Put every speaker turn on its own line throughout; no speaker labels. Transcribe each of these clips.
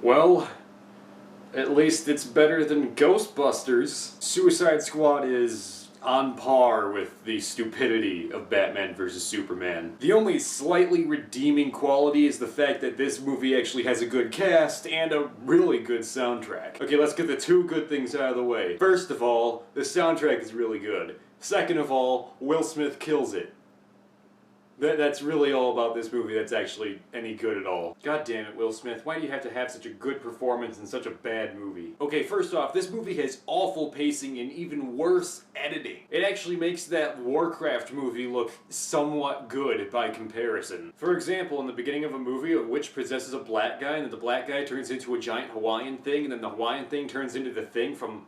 Well, at least it's better than Ghostbusters. Suicide Squad is on par with the stupidity of Batman vs. Superman. The only slightly redeeming quality is the fact that this movie actually has a good cast and a really good soundtrack. Okay, let's get the two good things out of the way. First of all, the soundtrack is really good. Second of all, Will Smith kills it. That's really all about this movie that's actually any good at all. God damn it, Will Smith, why do you have to have such a good performance in such a bad movie? Okay, first off, this movie has awful pacing and even worse editing. It actually makes that Warcraft movie look somewhat good by comparison. For example, in the beginning of a movie, a witch possesses a black guy, and then the black guy turns into a giant Hawaiian thing, and then the Hawaiian thing turns into the thing from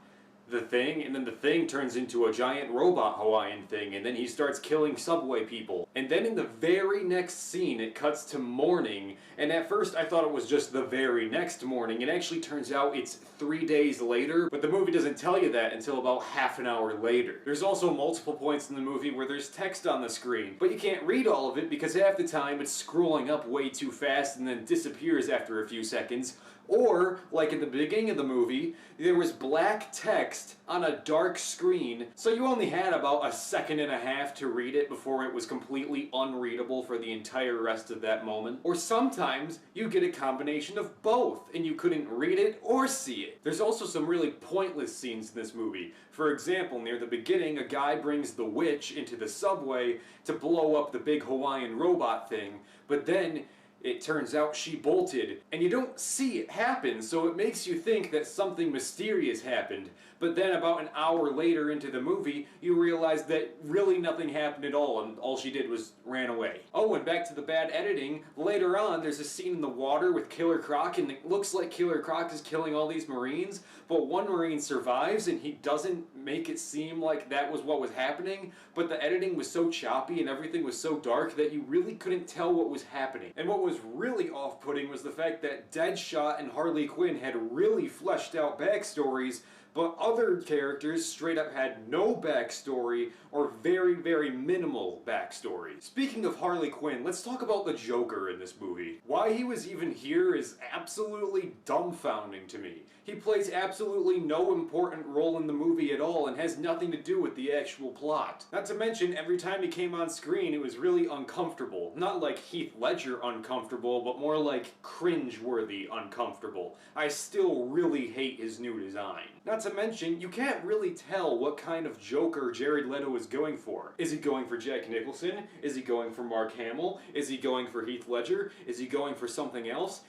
the thing, and then the thing turns into a giant robot Hawaiian thing, and then he starts killing subway people. And then in the very next scene, it cuts to morning, and at first I thought it was just the very next morning. It actually turns out it's 3 days later, but the movie doesn't tell you that until about half an hour later. There's also multiple points in the movie where there's text on the screen, but you can't read all of it because half the time it's scrolling up way too fast and then disappears after a few seconds. Or, like in the beginning of the movie, there was black text on a dark screen, so you only had about a second and a half to read it before it was completely unreadable for the entire rest of that moment. Or sometimes you get a combination of both, and you couldn't read it or see it. There's also some really pointless scenes in this movie. For example, near the beginning, a guy brings the witch into the subway to blow up the big Hawaiian robot thing, but then it turns out she bolted, and you don't see it happen, so it makes you think that something mysterious happened. But then about an hour later into the movie, you realize that really nothing happened at all, and all she did was ran away. Oh, and back to the bad editing, later on there's a scene in the water with Killer Croc, and it looks like Killer Croc is killing all these Marines, but one Marine survives, and he doesn't make it seem like that was what was happening, but the editing was so choppy and everything was so dark that you really couldn't tell what was happening. And what was really off-putting was the fact that Deadshot and Harley Quinn had really fleshed out backstories, but other characters straight up had no backstory or very, very minimal backstory. Speaking of Harley Quinn, let's talk about the Joker in this movie. Why he was even here is absolutely dumbfounding to me. He plays absolutely no important role in the movie at all and has nothing to do with the actual plot. Not to mention, every time he came on screen, it was really uncomfortable. Not like Heath Ledger uncomfortable, but more like cringe-worthy uncomfortable. I still really hate his new design. Not to mention, you can't really tell what kind of Joker Jared Leto is going for. Is he going for Jack Nicholson? Is he going for Mark Hamill? Is he going for Heath Ledger? Is he going for something else?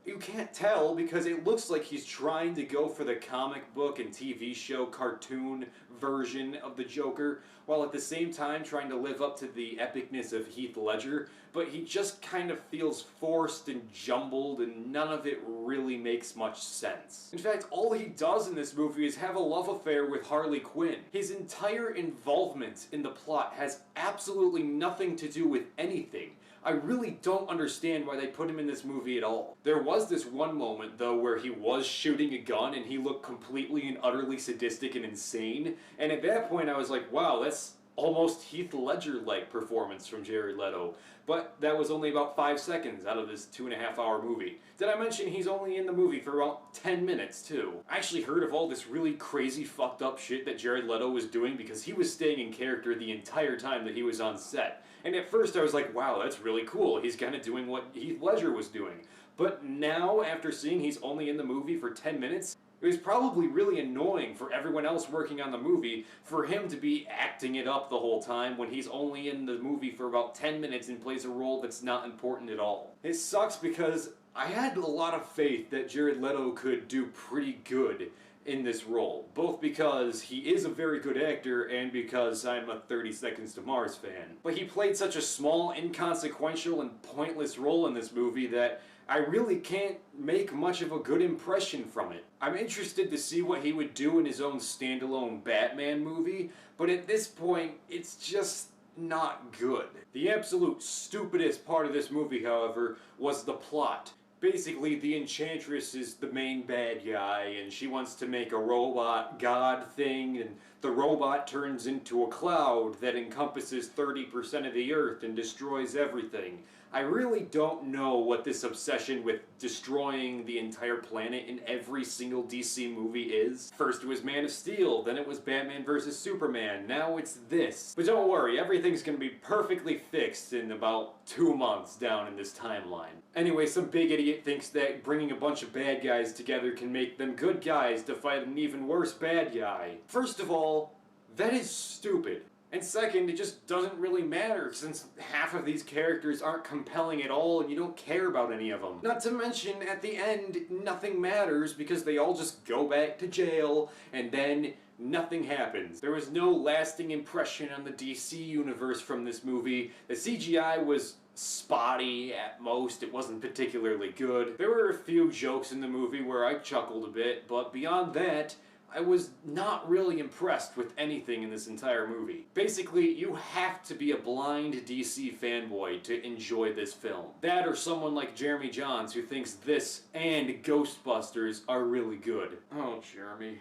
You can't tell because it looks like he's trying to go for the comic book and TV show cartoon version of the Joker, while at the same time trying to live up to the epicness of Heath Ledger, but he just kind of feels forced and jumbled and none of it really makes much sense. In fact, all he does in this movie is have a love affair with Harley Quinn. His entire involvement in the plot has absolutely nothing to do with anything. I really don't understand why they put him in this movie at all. There was this one moment, though, where he was shooting a gun and he looked completely and utterly sadistic and insane, and at that point I was like, wow, that's almost Heath Ledger-like performance from Jared Leto. But that was only about 5 seconds out of this 2.5-hour movie. Did I mention he's only in the movie for about 10 minutes, too? I actually heard of all this really crazy fucked up shit that Jared Leto was doing because he was staying in character the entire time that he was on set. And at first I was like, wow, that's really cool. He's kind of doing what Heath Ledger was doing. But now, after seeing he's only in the movie for 10 minutes, it was probably really annoying for everyone else working on the movie for him to be acting it up the whole time when he's only in the movie for about 10 minutes and plays a role that's not important at all. It sucks because I had a lot of faith that Jared Leto could do pretty good in this role, both because he is a very good actor and because I'm a 30 Seconds to Mars fan. But he played such a small, inconsequential, and pointless role in this movie that I really can't make much of a good impression from it. I'm interested to see what he would do in his own standalone Batman movie, but at this point, it's just not good. The absolute stupidest part of this movie, however, was the plot. Basically, the Enchantress is the main bad guy, and she wants to make a robot god thing, and the robot turns into a cloud that encompasses 30% of the Earth and destroys everything. I really don't know what this obsession with destroying the entire planet in every single DC movie is. First it was Man of Steel, then it was Batman vs. Superman, now it's this. But don't worry, everything's gonna be perfectly fixed in about 2 months down in this timeline. Anyway, some big idiot thinks that bringing a bunch of bad guys together can make them good guys to fight an even worse bad guy. First of all, that is stupid. And second, it just doesn't really matter since half of these characters aren't compelling at all and you don't care about any of them. Not to mention, at the end, nothing matters because they all just go back to jail and then nothing happens. There was no lasting impression on the DC universe from this movie. The CGI was spotty at most, it wasn't particularly good. There were a few jokes in the movie where I chuckled a bit, but beyond that, I was not really impressed with anything in this entire movie. Basically, you have to be a blind DC fanboy to enjoy this film. That or someone like Jeremy Jahns who thinks this and Ghostbusters are really good. Oh, Jeremy.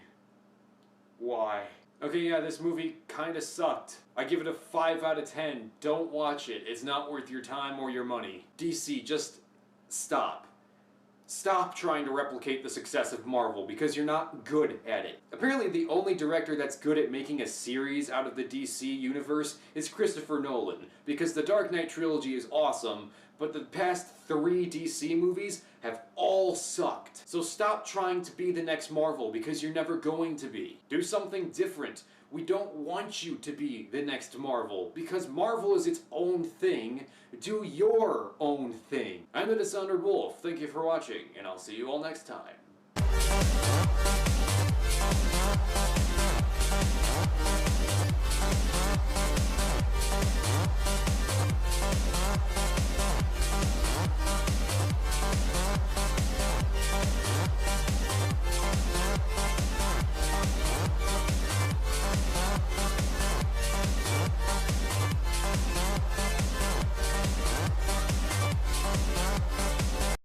Why? Okay, yeah, this movie kinda sucked. I give it a 5 out of 10. Don't watch it. It's not worth your time or your money. DC, just stop. Stop trying to replicate the success of Marvel, because you're not good at it. Apparently the only director that's good at making a series out of the DC universe is Christopher Nolan, because the Dark Knight trilogy is awesome, but the past 3 DC movies have all sucked. So stop trying to be the next Marvel, because you're never going to be. Do something different. We don't want you to be the next Marvel, because Marvel is its own thing. Do your own thing. I'm the Dishonored Wolf, thank you for watching, and I'll see you all next time.